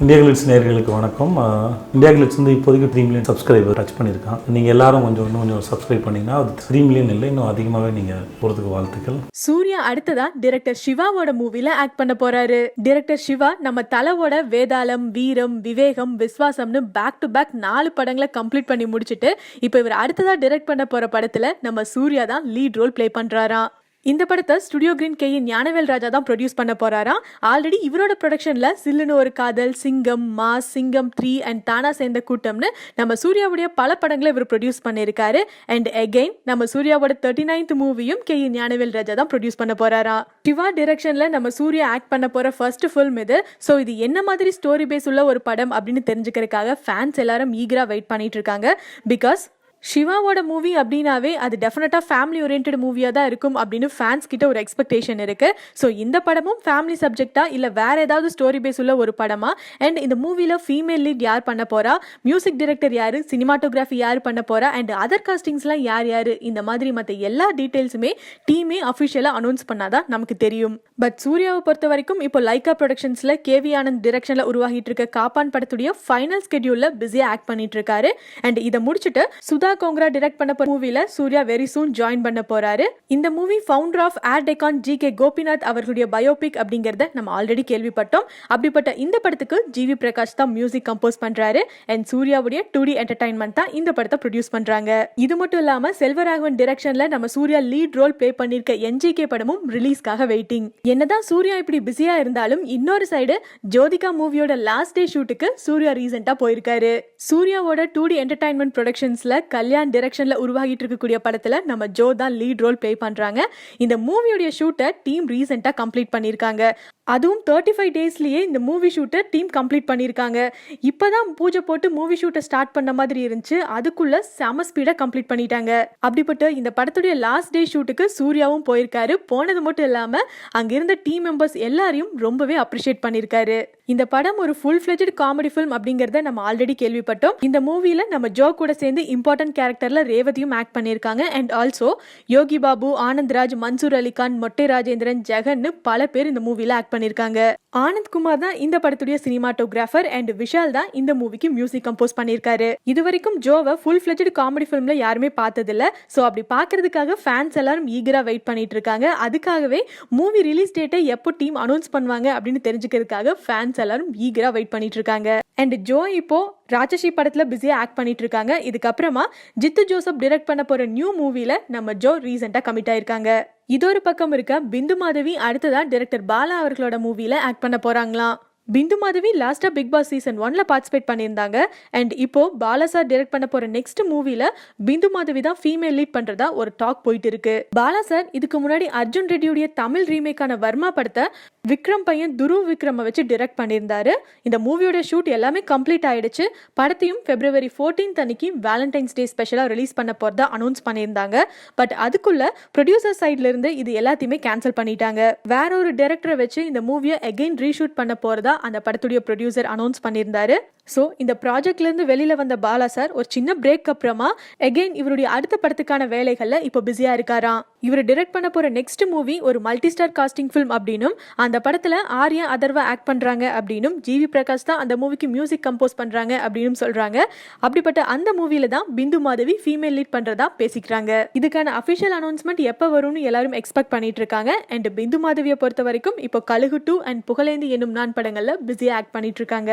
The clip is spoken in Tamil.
இந்தியா கிளிட்ஸ் நேயர்களுக்கு வணக்கம். இந்தியா கிளிட்ஸ் வந்து இப்போதைக்கு 3 மில்லியன் சப்ஸ்கிரைபர் டச் பண்ணியிருக்கான். நீங்கள் எல்லாரும் இன்னும் சப்ஸ்கிரைப் பண்ணிங்கன்னா அது 3 மில்லியன் இல்லை, இன்னும் அதிகமாகவே நீங்கள் போகிறதுக்கு வாழ்த்துக்கள். சூர்யா அடுத்ததா டைரக்டர் சிவாவோட மூவில ஆக்ட் பண்ண போறாரு. டைரக்டர் சிவா நம்ம தலவோட வேதாளம், வீரம், விவேகம், விஸ்வாசம்னு பேக் டு பேக் 4 படங்களை கம்ப்ளீட் பண்ணி முடிச்சுட்டு இப்போ இவர் அடுத்ததா டைரக்ட் பண்ண போற படத்துல நம்ம சூர்யா தான் லீட் ரோல் பிளே பண்றாராம். இந்த படத்தை ஸ்டுடியோ கிரீன் கே ஞானவேல் ராஜா தான் ப்ரொடியூஸ் பண்ண போறாராம். ஆல்ரெடி இவரோட ப்ரொடக்ஷன்ல சில்லுன்னு ஒரு காதல், சிங்கம், மாஸ், சிங்கம் 3 அண்ட் தானா சேர்ந்த கூட்டம்னு நம்ம சூர்யாவுடைய பல படங்களை இவர் ப்ரொடியூஸ் பண்ணியிருக்காரு. அண்ட் அகைன் நம்ம சூர்யாவோட 39th மூவியும் கே ஞானவேல் ராஜா தான் ப்ரொடியூஸ் பண்ண போறாராம். சிவா டைரக்ஷன்ல நம்ம சூர்யா ஆக்ட் பண்ண போற ஃபர்ஸ்ட் ஃபில்ம் இது. ஸோ இது என்ன மாதிரி ஸ்டோரி பேஸ் உள்ள ஒரு படம் அப்படின்னு தெரிஞ்சுக்கிறதுக்காக ஃபேன்ஸ் எல்லாரும் ஈகரா வெயிட் பண்ணிட்டு இருக்காங்க. பிகாஸ் சிவாவோட மூவி அப்படின்னாவே அது டெஃபினட்டாக ஃபேமிலி ஓரியன்ட் மூவியாக தான் இருக்கும் அப்படின்னு ஃபேன்ஸ் கிட்ட ஒரு எக்ஸ்பெக்டேஷன் இருக்கு. ஸோ இந்த படமும் ஃபேமிலி சப்ஜெக்டா இல்லை வேற ஏதாவது ஸ்டோரி பேஸ் உள்ள ஒரு படமா, அண்ட் இந்த மூவியில் ஃபீமேல் லீட் யார் பண்ண போறா, மியூசிக் டைரக்டர் யாரு, சினிமாட்டோகிராஃபி யார் பண்ண போறா, அண்ட் அதர் காஸ்டிங்ஸ்லாம் யார் யாரு, இந்த மாதிரி மற்ற எல்லா டீட்டெயில்ஸுமே டீமே அஃபிஷியலாக அனௌன்ஸ் பண்ணாதான் நமக்கு தெரியும். பட் சூர்யாவை பொறுத்த வரைக்கும் இப்போ லைகா ப்ரொடக்ஷன்ஸ்ல கேவி ஆனந்த் டிரெக்ஷன்ல உருவாகிட்டு இருக்க காப்பான் படத்துடைய ஃபைனல் ஸ்கெட்யூல்ல பிஸியா ஆக்ட் பண்ணிட்டு இருக்காரு. அண்ட் இதை முடிச்சுட்டு சுதா கோங்கரா டைரக்ட் பண்ண போற மூவில சூர்யா வெரி சூன் ஜாயின் பண்ண போறாரு. இந்த movie founder of Air Deccan GK. Gopinath அவர்களுடைய பயோபிக் அப்படிங்கறத நம்ம ஆல்ரெடி கேள்விப்பட்டோம். அப்படிப்பட்ட இந்த படத்துக்கு ஜி.வி. பிரகாஷ் தான் மியூசிக் கம்போஸ் பண்றாரு. அண்ட் சூர்யாவுடைய 2D என்டர்டைன்மெண்ட் தான் இந்த படத்தை ப்ரொடியூஸ் பண்றாங்க. இது மட்டும் இல்லாம செல்வராகவன் டைரக்ஷன்ல நம்ம சூர்யா லீட் ரோல் பிளே பண்ணிருக்க என்ஜிகே படமும் ரிலீஸ்க்காக வெயிட்டிங். என்னதான் சூர்யா இப்படி பிஸியா இருந்தாலும் இன்னொரு சைடு ஜோதிகா மூவியோட லாஸ்ட் டே ஷூட்டுக்கு சூர்யா ரீசெண்டா போயிருக்காரு. சூர்யாவோட 2D என்டர்டைன்மெண்ட் ப்ரொடக்ஷன்ஸ்ல கல்யாண் டைரக்ஷன்ல உருவாகிட்டு இருக்கக்கூடிய படத்துல நம்ம ஜோ தான் லீட் ரோல் பிளே பண்றாங்க. இந்த மூவியோட ஷூட்டை டீம் ரீசெண்டா கம்ப்ளீட் பண்ணிருக்காங்க. அதுவும் 35 டேஸ்லயே இந்த மூவி ஷூட்டை டீம் கம்ப்ளீட் பண்ணியிருக்காங்க. இப்போதான் பூஜை போட்டு மூவி ஷூட்டை ஸ்டார்ட் பண்ண மாதிரி இருந்துச்சு, அதுக்குள்ள செம ஸ்பீடா கம்ப்ளீட் பண்ணிட்டாங்க. அப்படிப்பட்ட இந்த படத்துடைய லாஸ்ட் டே ஷூட்டுக்கு சூர்யாவும் போயிருக்காரு. போனது மட்டும் இல்லாம அங்க இருந்த டீம் மெம்பர்ஸ் எல்லாரையும் ரொம்பவே அப்ரிஷியேட் பண்ணியிருக்காரு. இந்த படம் ஒரு ஃபுல் ஃபிளெஜ்ட் காமெடி ஃபிலிம் அப்படிங்கறத நம்ம ஆல்ரெடி கேள்விப்பட்டோம். இந்த மூவில நம்ம ஜோ கூட சேர்ந்து இம்பார்ட்டன்ட் கேரக்டர்ல ரேவதியும் ஆக்ட் பண்ணியிருக்காங்க. அண்ட் ஆல்சோ யோகி பாபு, ஆனந்த்ராஜ், மன்சூர் அலிகான், மொட்டை ராஜேந்திரன், ஜெகன்னு பல பேர் இந்த மூவில ஆக்ட் பண்ணிருக்காங்க. ஆனந்த் குமார் தான் இந்த படத்துடைய சினிமாட்டோகிராஃபர் அண்ட் விஷால் தான் இந்த மூவிக்கு மியூசிக் கம்போஸ் பண்ணியிருக்காரு. இது வரைக்கும் ஜோவை ஃபுல் ஃபிளெஜ்ட் காமெடி ஃபிலிம்ல யாருமே பார்த்ததில்ல. ஸோ அப்படி பார்க்கறதுக்காக ஃபேன்ஸ் எல்லாரும் ஈகரா வெயிட் பண்ணிட்டு இருக்காங்க. அதுக்காகவே மூவி ரிலீஸ் டேட்டை எப்போ டீம் அனௌன்ஸ் பண்ணுவாங்க அப்படின்னு தெரிஞ்சுக்கிறதுக்காக ஃபேன்ஸ் எல்லாரும் ஈகரா வெயிட் பண்ணிட்டு இருக்காங்க. அண்ட் ஜோ இப்போ ராட்சசி படத்துல பிஸியா ஆக்ட் பண்ணிட்டு இருக்காங்க. இதுக்கப்புறமா ஜித்து ஜோசப் டைரக்ட் பண்ண போற நியூ மூவில நம்ம ஜோ ரீசெண்டா கமிட் ஆயிருக்காங்க. இதொரு பக்கம் இருக்க பிந்து மாதவி அடுத்ததா டைரக்டர் பாலா அவர்களோட மூவில ஆக்ட் பண்ண போறாங்களாம். பிந்து மாதவி லாஸ்டா பிக் பாஸ் சீசன் 1ல பார்ட்டிசிபேட் பண்ணியிருந்தாங்க. அண்ட் இப்போ பாலா சார் டைரக்ட் பண்ண போற நெக்ஸ்ட் மூவில பிந்து மாதவி தான் ஃபீமேல் லீட் பண்றதா ஒரு டாக் போயிட்டு இருக்கு. பாலா சார் இதுக்கு முன்னாடி அர்ஜுன் ரெட்டியுடைய தமிழ் ரீமேக்கான வர்மா படத்தை விக்ரம் பையன் துருவ் விக்ரம வச்சு டைரக்ட் பண்ணியிருந்தாரு. இந்த மூவியோட ஷூட் எல்லாமே கம்ப்ளீட் ஆயிடுச்சு. படத்தையும் February 14th அன்னைக்கு வேலண்டைன்ஸ் டே ஸ்பெஷலா ரிலீஸ் பண்ண போறதா அனௌன்ஸ் பண்ணியிருந்தாங்க. பட் அதுக்குள்ள ப்ரொடியூசர் சைட்ல இருந்து இது எல்லாத்தையுமே கேன்சல் பண்ணிட்டாங்க. வேற ஒரு டைரக்டரை வச்சு இந்த மூவியை அகைன் ரீஷூட் பண்ண போறதா அந்த படத்துடைய ப்ரொடியூசர் அனௌன்ஸ் பண்ணியிருந்தாரு. ஸோ இந்த ப்ராஜெக்ட்ல இருந்து வெளியில வந்த பாலா சார் ஒரு சின்ன பிரேக் அப்புறமா அகைன் இவருடைய அடுத்த படத்துக்கான வேலைகள்ல இப்போ பிஸியா இருக்காராம். இவர் டைரக்ட் பண்ண போற நெக்ஸ்ட் மூவி ஒரு மல்டி ஸ்டார் காஸ்டிங் ஃபிலிம் அப்படின்னும், அந்த படத்துல ஆர்யா அதர்வா ஆக்ட் பண்றாங்க அப்படின்னும், ஜி.வி. பிரகாஷ் தான் அந்த மூவிக்கு மியூசிக் கம்போஸ் பண்றாங்க அப்படின்னு சொல்றாங்க. அப்படிப்பட்ட அந்த மூவில தான் பிந்து மாதவி ஃபீமேல் லீட் பண்றதா பேசிக்கிறாங்க. இதுக்கான அபிஷியல் அனௌன்ஸ்மெண்ட் எப்ப வரும்னு எல்லாரும் எக்ஸ்பெக்ட் பண்ணிட்டு இருக்காங்க. அண்ட் பிந்து மாதவியை பொறுத்த வரைக்கும் இப்போ கழுகு 2 அண்ட் புகழேந்தி என்னும் நான் படங்கள்ல பிஸியா ஆக்ட் பண்ணிட்டு இருக்காங்க.